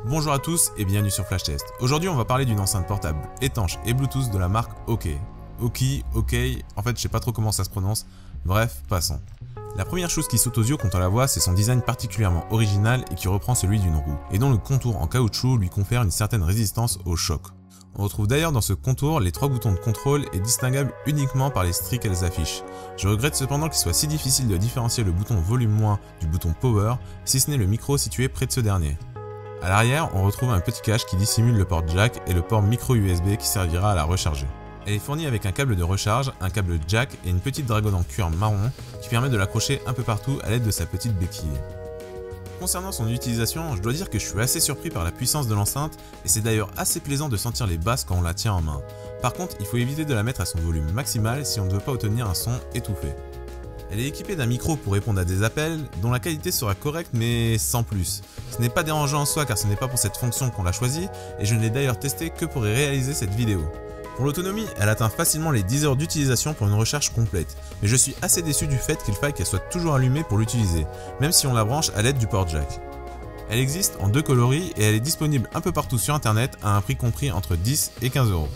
Bonjour à tous et bienvenue sur Flash Test. Aujourd'hui on va parler d'une enceinte portable étanche et Bluetooth de la marque OK. OK, en fait je sais pas trop comment ça se prononce, bref, passons. La première chose qui saute aux yeux quand on la voit, c'est son design particulièrement original et qui reprend celui d'une roue, et dont le contour en caoutchouc lui confère une certaine résistance au choc. On retrouve d'ailleurs dans ce contour les 3 boutons de contrôle et distinguables uniquement par les stries qu'elles affichent. Je regrette cependant qu'il soit si difficile de différencier le bouton volume moins du bouton power, si ce n'est le micro situé près de ce dernier. A l'arrière, on retrouve un petit cache qui dissimule le port jack et le port micro USB qui servira à la recharger. Elle est fournie avec un câble de recharge, un câble jack et une petite dragonne en cuir marron qui permet de l'accrocher un peu partout à l'aide de sa petite béquille. Concernant son utilisation, je dois dire que je suis assez surpris par la puissance de l'enceinte et c'est d'ailleurs assez plaisant de sentir les basses quand on la tient en main. Par contre, il faut éviter de la mettre à son volume maximal si on ne veut pas obtenir un son étouffé. Elle est équipée d'un micro pour répondre à des appels, dont la qualité sera correcte mais sans plus. Ce n'est pas dérangeant en soi car ce n'est pas pour cette fonction qu'on l'a choisi et je ne l'ai d'ailleurs testé que pour y réaliser cette vidéo. Pour l'autonomie, elle atteint facilement les 10 heures d'utilisation pour une recharge complète, mais je suis assez déçu du fait qu'il faille qu'elle soit toujours allumée pour l'utiliser, même si on la branche à l'aide du port jack. Elle existe en 2 coloris et elle est disponible un peu partout sur internet à un prix compris entre 10 et 15 euros.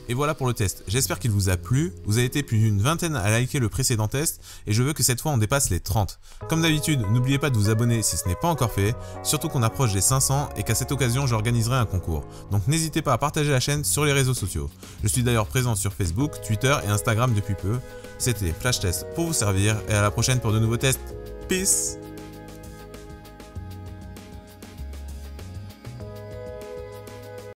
Et voilà pour le test, j'espère qu'il vous a plu, vous avez été plus d'une vingtaine à liker le précédent test et je veux que cette fois on dépasse les 30. Comme d'habitude, n'oubliez pas de vous abonner si ce n'est pas encore fait, surtout qu'on approche des 500 et qu'à cette occasion j'organiserai un concours. Donc n'hésitez pas à partager la chaîne sur les réseaux sociaux. Je suis d'ailleurs présent sur Facebook, Twitter et Instagram depuis peu. C'était Flash Test pour vous servir et à la prochaine pour de nouveaux tests. Peace!